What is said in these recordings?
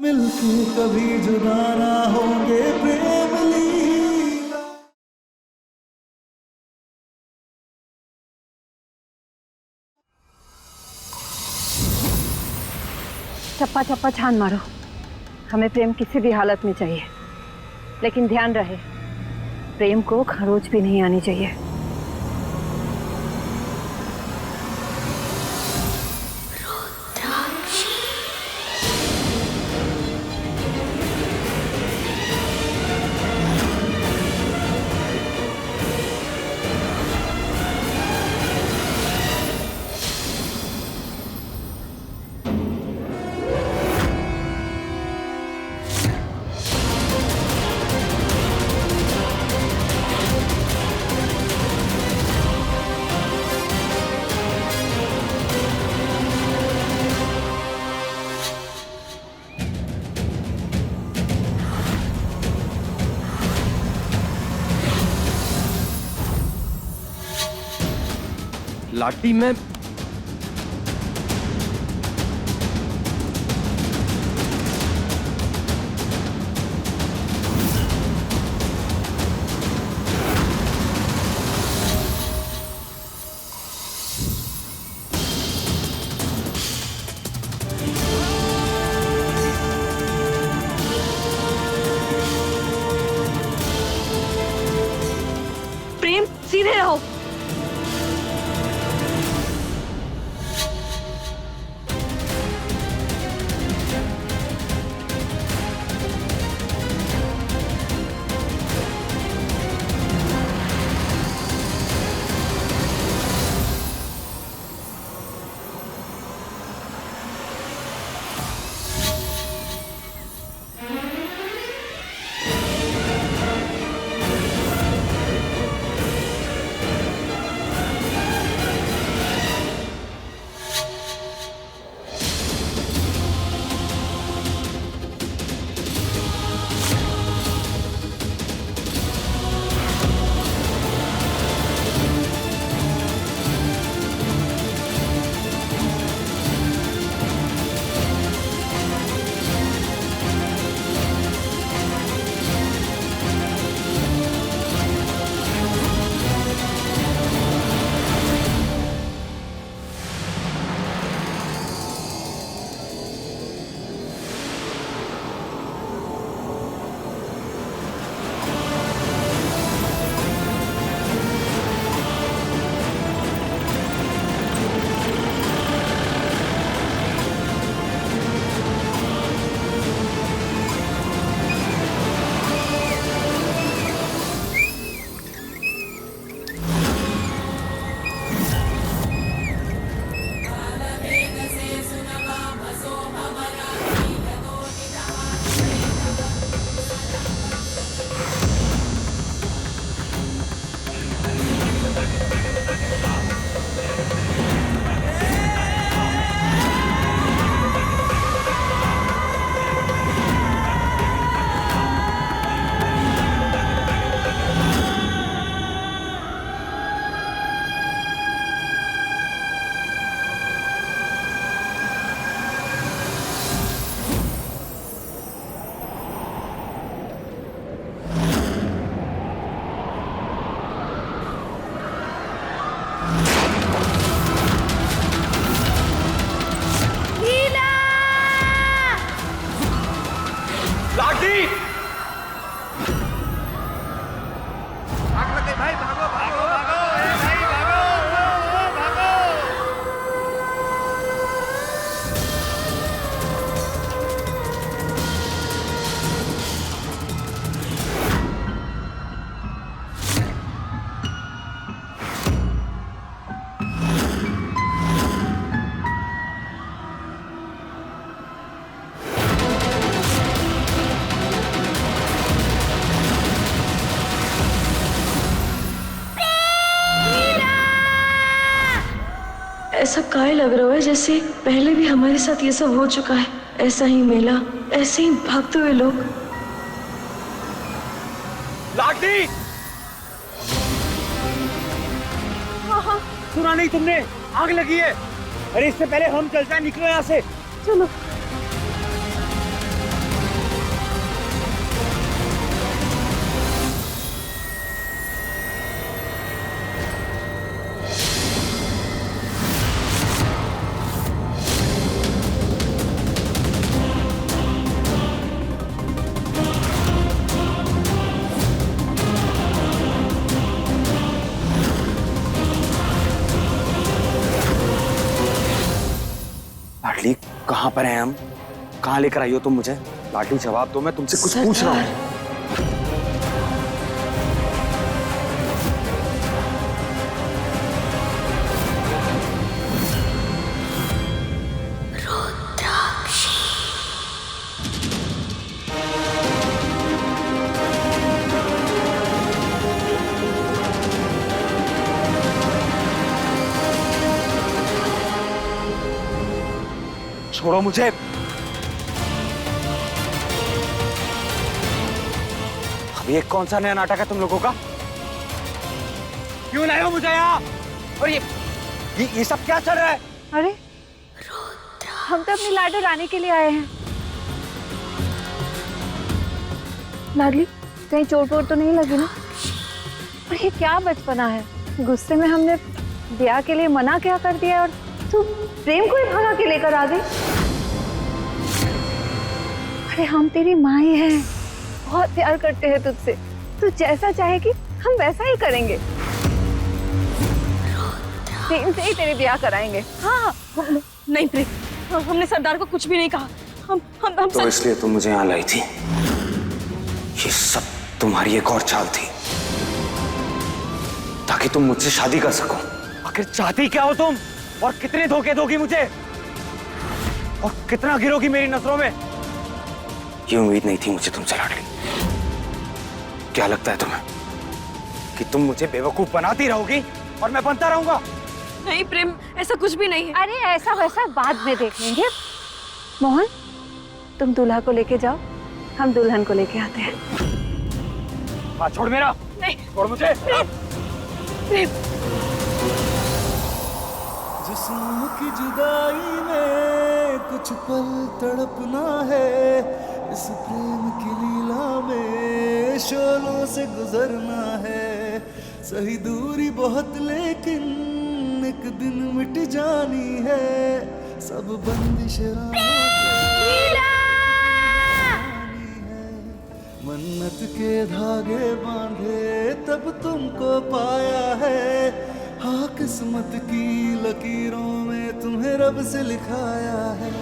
मिलके कभी जुदा ना होंगे प्रेम लीला। चप्पा चप्पा छान मारो, हमें प्रेम किसी भी हालत में चाहिए, लेकिन ध्यान रहे प्रेम को खरोच भी नहीं आनी चाहिए। लाटी में प्रेम सीधे रहो। ऐसा काय लग रहा है जैसे पहले भी हमारे साथ ये सब हो चुका है। ऐसा ही मेला, ऐसे ही भागते हुए लोग। लाटी! हाँ, सुना नहीं तुमने? आग लगी है। अरे इससे पहले हम चलते हैं, निकलो यहाँ से। चलो। कहाँ पर हैं हम? कहाँ लेकर आई हो तुम मुझे? लाडली जवाब दो, मैं तुमसे कुछ पूछ रहा हूँ। छोड़ो मुझे। अब ये कौन सा नया नाटक है तुम लोगों का? क्यों लाए हो मुझे यहाँ? और ये सब क्या चल रहा है? अरे हम तो अपनी लाडो रानी के लिए आए हैं। लाडली कहीं चोट वोट तो नहीं लगी ना? और ये क्या बचपना है, गुस्से में हमने ब्याह के लिए मना क्या कर दिया और तू प्रेम को ही भगा के लेकर आ गई। अरे हम तेरी माँ ही हैं, बहुत प्यार करते हैं तुझसे, तू जैसा चाहेगी हम वैसा ही करेंगे। प्रेम से ही तेरे ब्याह कराएंगे। हाँ नहीं प्रेम, हमने सरदार को कुछ भी नहीं कहा। हम तो इसलिए तुम मुझे यहाँ लाई थी? ये सब तुम्हारी एक और चाल थी ताकि तुम मुझसे शादी कर सको। आखिर चाहती क्या हो तुम? और कितने धोखे दोगी मुझे? और कितना गिरोगी मेरी नजरों में? ये उम्मीद नहीं थी मुझे तुमसे लाडली। क्या लगता है तुम्हें कि तुम मुझे बेवकूफ बनाती रहोगी और मैं बनता रहूंगा? नहीं प्रेम, ऐसा कुछ भी नहीं है। अरे ऐसा वैसा बाद में देख लेंगे। मोहन तुम दूल्हा को लेके जाओ, हम दुल्हन को लेके आते हैं। हाथ छोड़ मेरा। नहीं छोड़ मुझे। प्रेम, जिस्मों की जुदाई में कुछ पल तड़पना है, इस प्रेम की लीला में शोलों से गुजरना है। सही दूरी बहुत लेकिन एक दिन मिट जानी है, सब बंदिश मन्नत के धागे बांधे तब तुमको पाया है। हाँ किस्मत की लकीरों में तुम्हें रब से लिखाया है।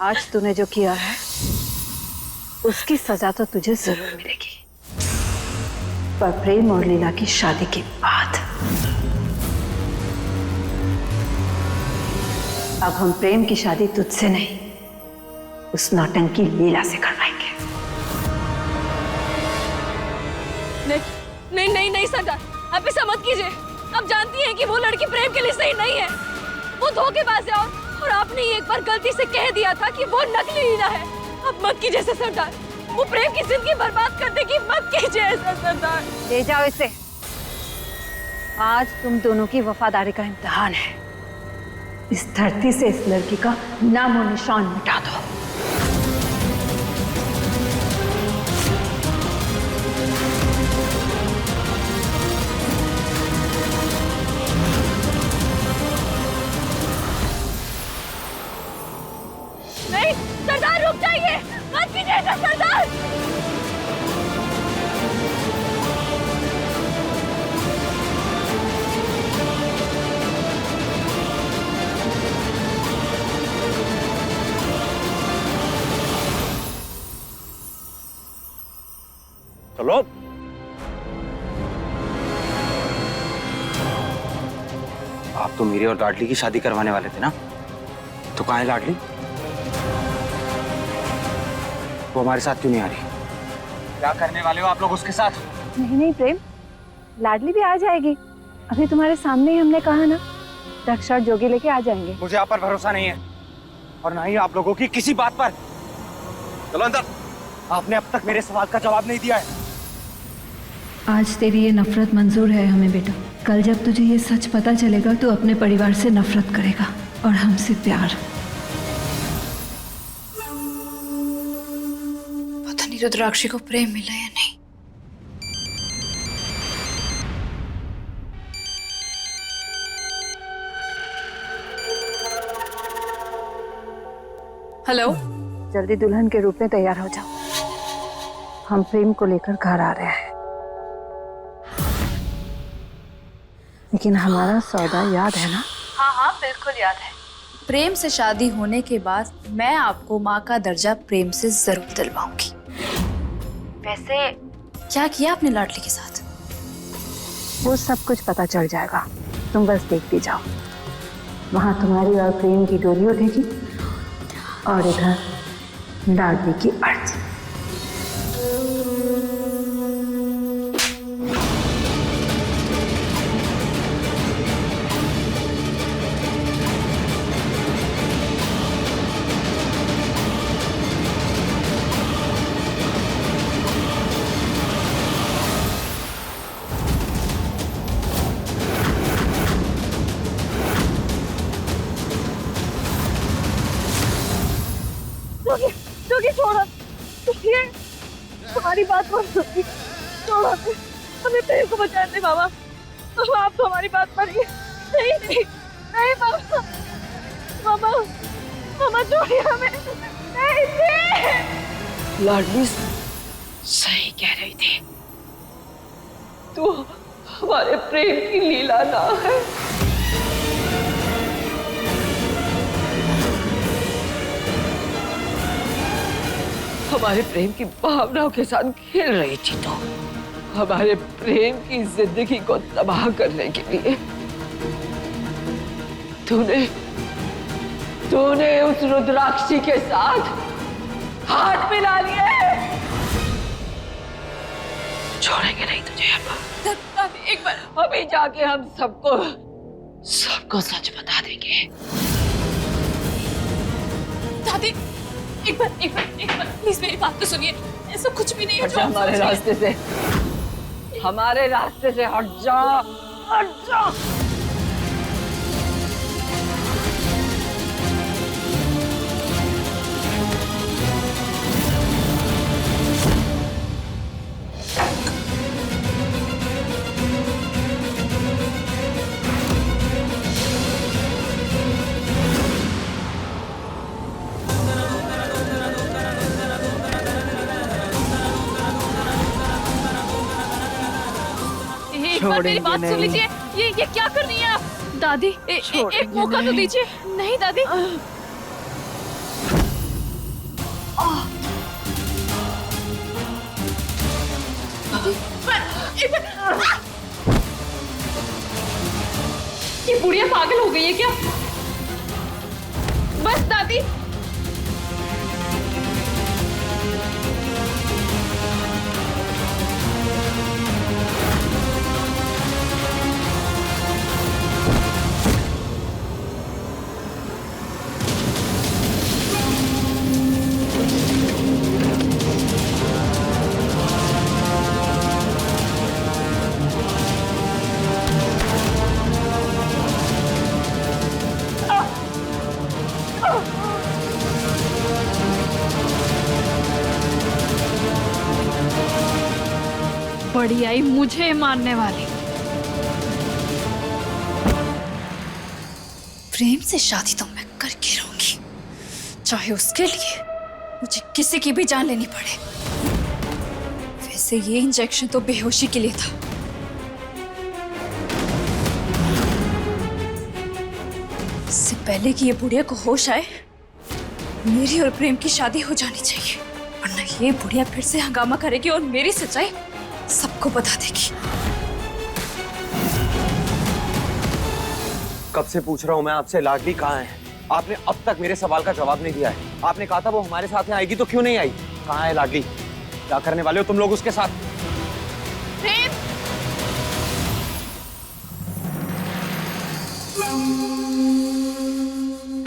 आज तूने जो किया है उसकी सजा तो तुझे जरूर मिलेगी, पर प्रेम और लीला की शादी के बाद। अब हम प्रेम की शादी तुझसे नहीं, उस नौटंकी लीला से करवाएंगे। नहीं नहीं नहीं नहीं सरदार, आप ऐसा मत कीजिए। आप जानती हैं कि वो लड़की प्रेम के लिए सही नहीं है, वो धोखेबाज है। और आपने एक बार गलती से कह दिया था कि वो नकली लीला है। अब मत कीजिए ऐसा सरदार, वो प्रेम की जिंदगी बर्बाद कर देगी। मत कीजिए ऐसा सरदार। ले जाओ इसे। आज तुम दोनों की वफादारी का इम्तिहान है। इस धरती से इस लड़की का नामो निशान मिटा दो। नहीं सरदार, रुक जाइए, मत कीजिए ऐसा सरदार। चलो। आप तो मेरी और लाडली की शादी करवाने वाले थे ना, तो कहाँ है लाडली? वो हमारे साथ क्यों नहीं आ रही? क्या करने वाले हो आप लोग उसके साथ? नहीं नहीं प्रेम, लाडली भी आ जाएगी। अभी तुम्हारे सामने ही हमने कहा ना, रक्षा जोगी लेके आ जाएंगे। मुझे आप पर भरोसा नहीं है और ना ही आप लोगों की किसी बात पर। चलो अंदर। आपने अब तक मेरे सवाल का जवाब नहीं दिया है। आज तेरी ये नफरत मंजूर है हमें बेटा। कल जब तुझे ये सच पता चलेगा तो अपने परिवार से नफरत करेगा और हमसे प्यार। पता नहीं रुद्राक्षी को प्रेम मिला या नहीं। हेलो, जल्दी दुल्हन के रूप में तैयार हो जाओ, हम प्रेम को लेकर घर आ रहे हैं। लेकिन हमारा सौदा याद है ना? हाँ हाँ बिल्कुल याद है। प्रेम से शादी होने के बाद मैं आपको माँ का दर्जा प्रेम से जरूर दिलवाऊंगी। वैसे क्या किया आपने लाडली के साथ? वो सब कुछ पता चल जाएगा, तुम बस देखती जाओ। वहां तुम्हारी और प्रेम की डोली उठेगी और इधर लाडली की आरती। जोगी छोड़ो, ये हमारी बात मत सुनिए, छोड़ो, हमें प्रेम को बचाने दे बाबा। आप तो हमारी बात मानिए। नहीं नहीं नहीं बाबा, बाबा मामा छोड़िए हमें। नहीं नहीं। लाडली सही कह रही थी, तो हमारे प्रेम की लीला ना है। हमारे प्रेम की भावनाओं के साथ खेल रही थी, तो हमारे प्रेम की जिंदगी को तबाह करने के लिए तूने उस रुद्राक्षी के साथ हाथ मिला लिए। छोड़ेंगे नहीं तुझे अब। एक बार अभी जाके हम सबको सच बता देंगे। दादी एक बार प्लीज मेरी बात तो सुनिए, ऐसा कुछ भी नहीं है। हमारे रास्ते से हट जा, हट जा। एक बार मेरी बात सुन लीजिए, ये क्या कर रही हैं आप? दादी एक मौका तो दीजिए। नहीं दादी, ये बुढ़िया पागल हो गई है क्या? बस दादी, बड़ी आई मुझे मारने वाली। प्रेम से शादी तो मैं करके रहूंगी, चाहे उसके लिए मुझे किसी की भी जान लेनी पड़े। वैसे ये इंजेक्शन तो बेहोशी के लिए था। इससे पहले कि ये बुढ़िया को होश आए, मेरी और प्रेम की शादी हो जानी चाहिए, वरना ये बुढ़िया फिर से हंगामा करेगी और मेरी सच्चाई सबको बता देगी। कब से पूछ रहा हूं मैं आपसे, लाडली कहाँ है? आपने अब तक मेरे सवाल का जवाब नहीं दिया है। आपने कहा था वो हमारे साथ आएगी, तो क्यों नहीं आई? कहाँ है लाडली? क्या करने वाले हो तुम लोग उसके साथ? प्रेम,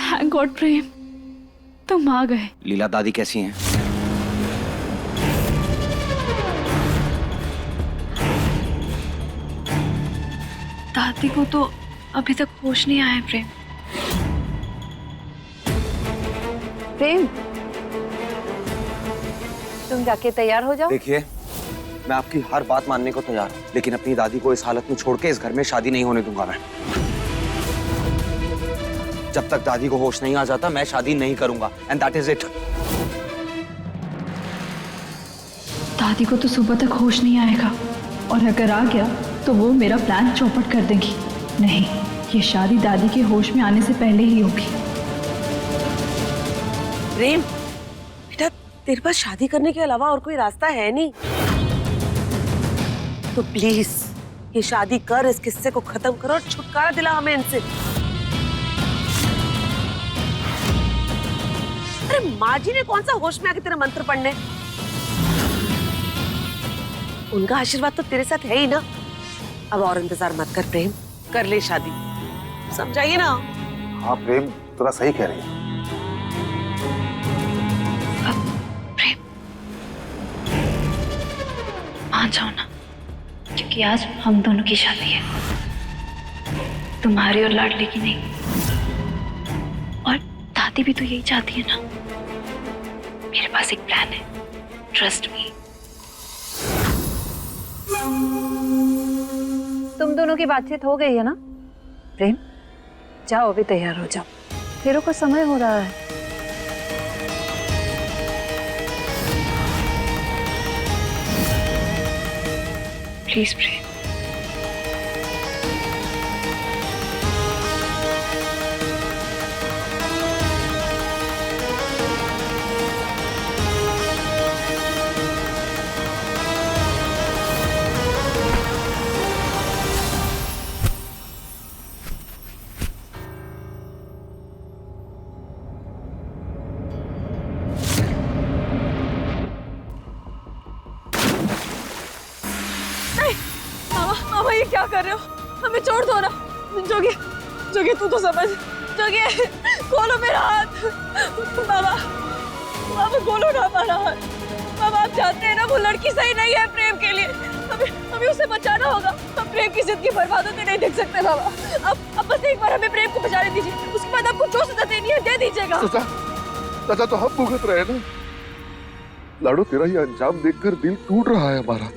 थैंक गॉड प्रेम, तुम आ गए। लीला दादी कैसी हैं? दादी को तो अभी तक होश नहीं आया। प्रेम, तुम जाके तैयार हो जाओ। देखिए, मैं आपकी हर बात मानने को तैयार हूँ, लेकिन अपनी दादी को इस हालत में छोड़ के इस घर में शादी नहीं होने दूंगा मैं। जब तक दादी को होश नहीं आ जाता, मैं शादी नहीं करूंगा, एंड दैट इज इट। दादी को तो सुबह तक होश नहीं आएगा, और अगर आ गया तो वो मेरा प्लान चौपट कर देंगी। नहीं, ये शादी दादी के होश में आने से पहले ही होगी। प्रेम बेटा, तेरे पास शादी करने के अलावा और कोई रास्ता है नहीं, तो प्लीज ये शादी कर, इस किस्से को खत्म करो और छुटकारा दिला हमें इनसे। अरे माँ जी ने कौन सा होश में आके तेरा मंत्र पढ़ने, उनका आशीर्वाद तो तेरे साथ है ही ना। अब और इंतजार मत कर प्रेम, कर ले शादी, समझाइए ना। हाँ प्रेम, थोड़ा सही कह रही है। मान जाओ ना, क्योंकि आज हम दोनों की शादी है, तुम्हारी और लाडली की नहीं। और दादी भी तो यही चाहती है ना। मेरे पास एक प्लान है, ट्रस्ट मी। तुम दोनों की बातचीत हो गई है ना? प्रेम, जाओ अभी तैयार हो जाओ, तेरे को समय हो रहा है। प्लीज प्रेम। मामा ये क्या कर रहे हो? हमें छोड़ दो ना। जोगी, जोगी तू तो समझ। जोगी खोलो मेरा हाथ। मामा, मामा खोलो ना हमारा हाथ। मामा आप जानते हैं ना वो लड़की सही नहीं है प्रेम के लिए। हमें उसे बचाना होगा। हम प्रेम की जिंदगी बर्बाद होते नहीं देख सकते मामा। अब बस एक बार हमें प्रेम को बचाने दीजिए, उसके बाद आपको जो सजा देनी है दे दीजिएगा। सजा तो हम भुगत रहे हैं ना। लाडो, तेरा ये अंजाम देखकर दिल टूट रहा है हमारा।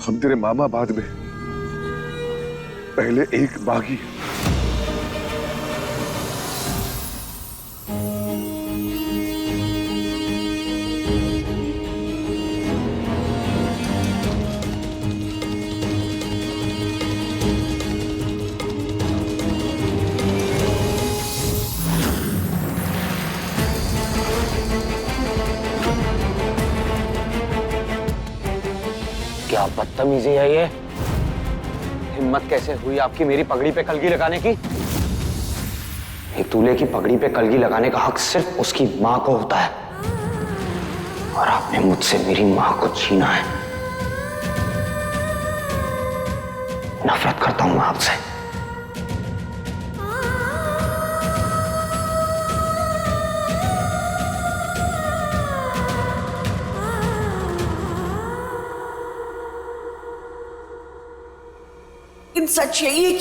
हम तेरे मामा बाद में, पहले एक बागी। क्या बदतमीजी है ये? हिम्मत कैसे हुई आपकी मेरी पगड़ी पे कलगी लगाने की? एक दूल्हे की पगड़ी पे कलगी लगाने का हक सिर्फ उसकी माँ को होता है, और आपने मुझसे मेरी माँ को छीना है। नफरत करता हूं मैं आपसे। सच यही है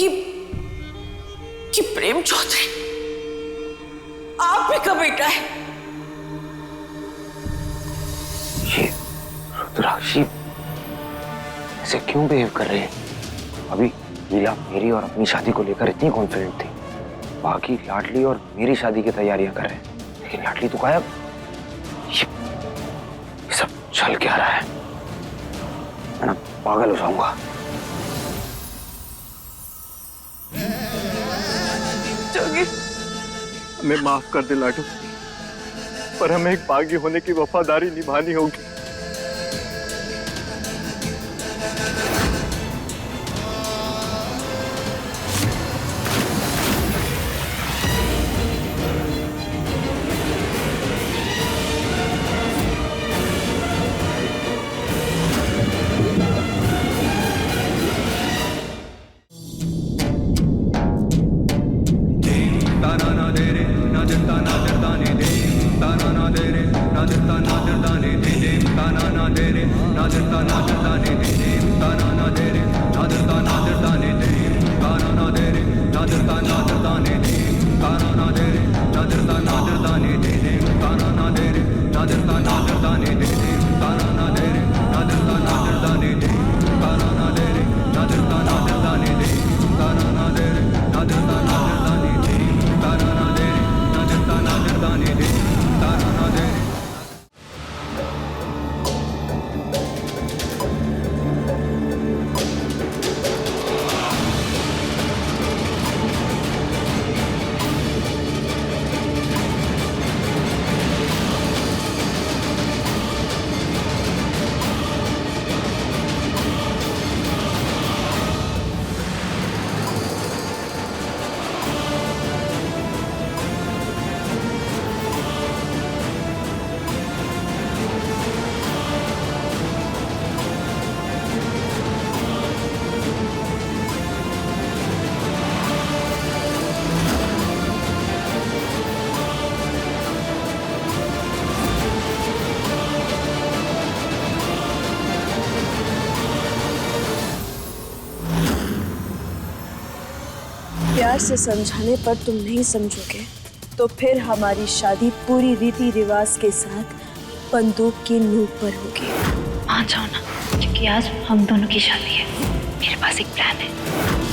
कि प्रेम चौधरी आप ही का बेटा है। ये रुद्राक्षी ऐसे क्यों बिहेव कर रहे हैं? अभी लीला मेरी और अपनी शादी को लेकर इतनी कॉन्फिडेंट थी, बाकी लाडली और मेरी शादी की तैयारियां कर रहे हैं, लेकिन लाडली तो गायब। ये सब चल क्या रहा है? मैं ना पागल हो जाऊंगा। हमें माफ कर दे लाडो, पर हमें एक बागी होने की वफादारी निभानी होगी। प्यार से समझाने पर तुम नहीं समझोगे तो फिर हमारी शादी पूरी रीति रिवाज के साथ बंदूक की नोक पर होगी। मान जाओ ना, क्योंकि आज हम दोनों की शादी है। मेरे पास एक प्लान है।